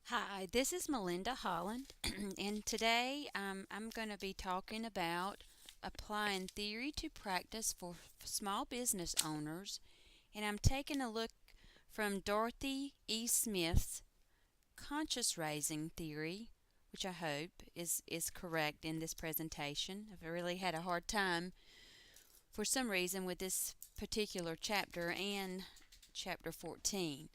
Hi, this is Melinda Holland, and today I'm going to be talking about applying theory to practice for small business owners, and I'm taking a look from Dorothy E. Smith's conscious raising theory, which I hope is correct in this presentation. I've really had a hard time for some reason with this particular chapter and chapter 14.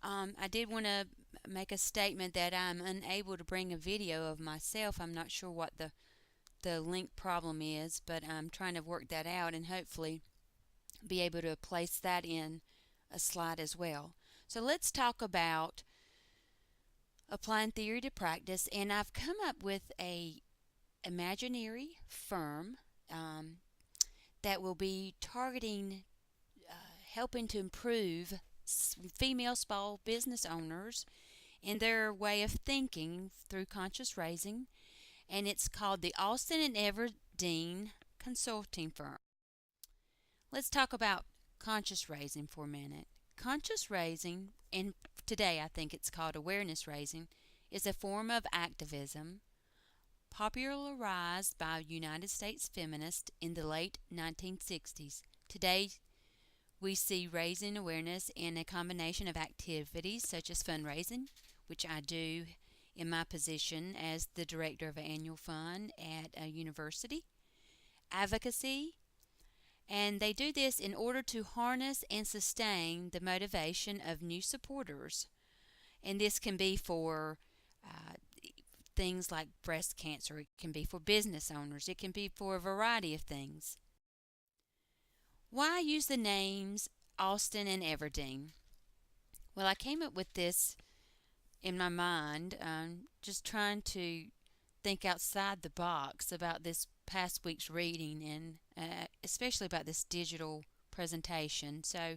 I did want to make a statement that I'm unable to bring a video of myself. I'm not sure what the link problem is, but I'm trying to work that out and hopefully be able to place that in a slide as well. So let's talk about applying theory to practice, and I've come up with a imaginary firm um, that will be targeting helping to improve female small business owners in their way of thinking through conscious raising, and it's called the Austin and Everdeen Consulting Firm. Let's talk about conscious raising for a minute. Conscious raising, and today I think it's called awareness raising, is a form of activism popularized by United States feminists in the late 1960s. Today, we see raising awareness in a combination of activities such as fundraising, which I do in my position as the director of an annual fund at a university, advocacy, and they do this in order to harness and sustain the motivation of new supporters. And this can be for uh, things like breast cancer, it can be for business owners, it can be for a variety of things. Why use the names Austin and Everdeen? Well, I came up with this in my mind, just trying to think outside the box about this past week's reading and especially about this digital presentation. So,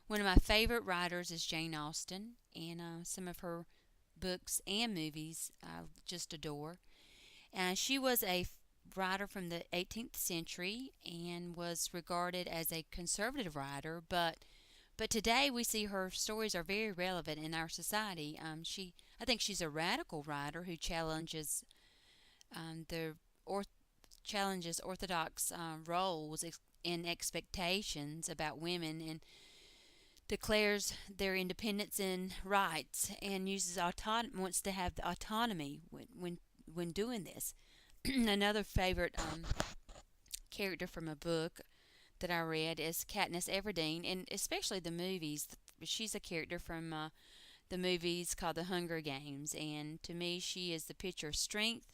one of my favorite writers is Jane Austen, and some of her books and movies I just adore. She was a writer from the 18th century and was regarded as a conservative writer, but today we see her stories are very relevant in our society. I think she's a radical writer who the orth- challenges orthodox roles and expectations about women and declares their independence and rights and wants to have the autonomy when doing this. Another favorite character from a book that I read is Katniss Everdeen, and especially the movies. She's a character from the movies called The Hunger Games, and to me, she is the picture of strength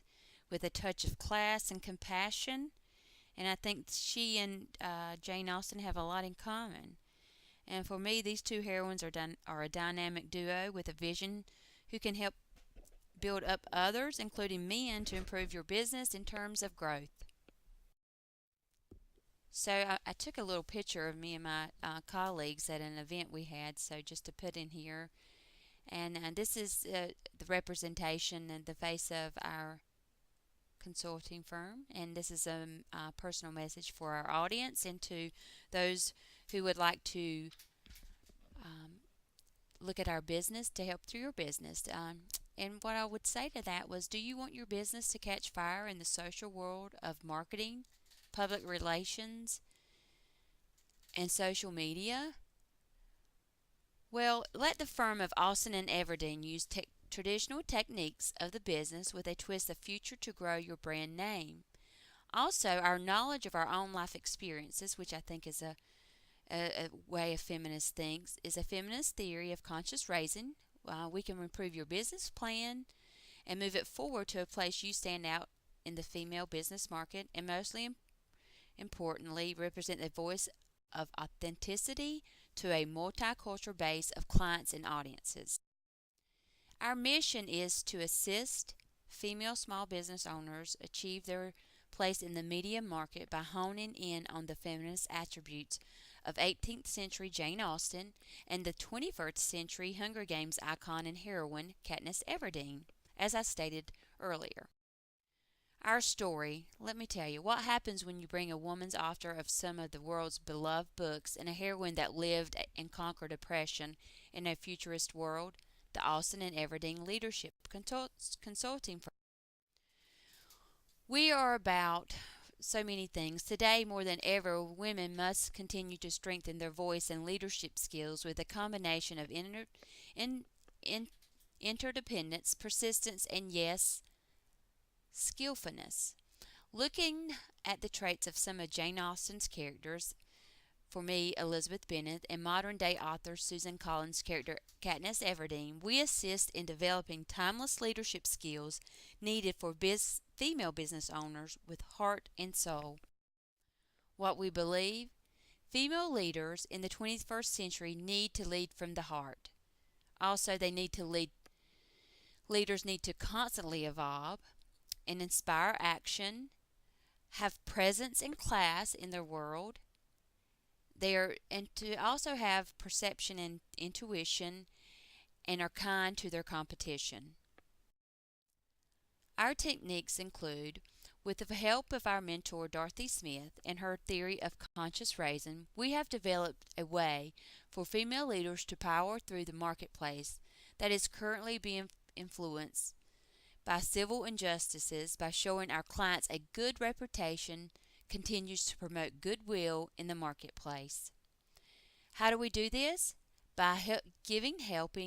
with a touch of class and compassion. And I think she and Jane Austen have a lot in common. And for me, these two heroines are a dynamic duo with a vision who can help build up others, including men, to improve your business in terms of growth. So I took a little picture of me and my colleagues at an event we had, so just to put in here. And this is the representation and the face of our consulting firm. And this is a personal message for our audience and to those who would like to um, look at our business to help through your business. And what I would say to that was, do you want your business to catch fire in the social world of marketing, public relations, and social media? Well, let the firm of Austin and Everdeen use traditional techniques of the business with a twist of future to grow your brand name. Also, our knowledge of our own life experiences, which I think is a way a feminist thinks, is a feminist theory of conscious raising. We can improve your business plan and move it forward to a place you stand out in the female business market, and mostly importantly, represent the voice of authenticity to a multicultural base of clients and audiences. Our mission is to assist female small business owners achieve their place in the media market by honing in on the feminist attributes of 18th century Jane Austen and the 21st century Hunger Games icon and heroine Katniss Everdeen, as I stated earlier. Our story, let me tell you, what happens when you bring a woman's author of some of the world's beloved books and a heroine that lived and conquered oppression in a futurist world? the Austin and Everdeen Leadership Consulting Firm. We are about so many things. Today, more than ever, women must continue to strengthen their voice and leadership skills with a combination of in, in, interdependence, persistence, and yes, skillfulness. Looking at the traits of some of Jane Austen's characters, for me, Elizabeth Bennet, and modern day author Susan Collins' character Katniss Everdeen, we assist in developing timeless leadership skills needed for female business owners with heart and soul. What we believe, female leaders in the 21st century need to lead from the heart. Also, they need to lead. Leaders need to constantly evolve and inspire action, have presence and class in their world. And to also have perception and intuition and are kind to their competition. Our techniques include, with the help of our mentor Dorothy Smith and her theory of conscious raising, we have developed a way for female leaders to power through the marketplace that is currently being influenced by civil injustices by showing our clients a good reputation continues to promote goodwill in the marketplace. How do we do this? By giving help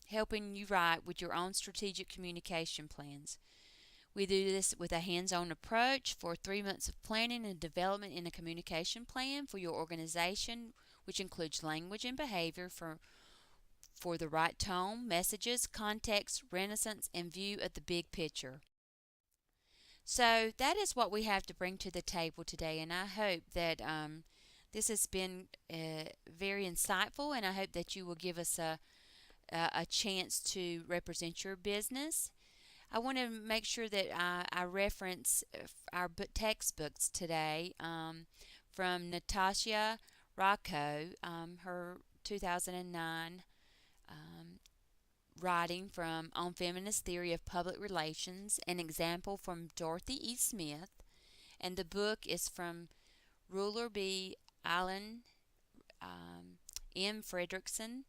helping you write with your own strategic communication plans. We do this with a hands-on approach for 3 months of planning and development in a communication plan for your organization, which includes language and behavior for the right tone, messages, context, renaissance, and view of the big picture. So that is what we have to bring to the table today, and I hope that this has been very insightful, and I hope that you will give us a chance to represent your business. I want to make sure that I reference our textbooks today from Natasha Rocco, her 2009 writing from On Feminist Theory of Public Relations, an example from Dorothy E. Smith, and the book is from Ruler B. Allen, M. Fredrickson,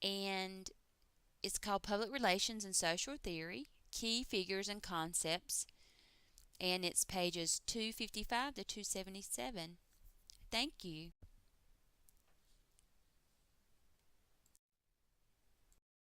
and it's called Public Relations and Social Theory, Key Figures and Concepts, and it's pages 255 to 277. Thank you.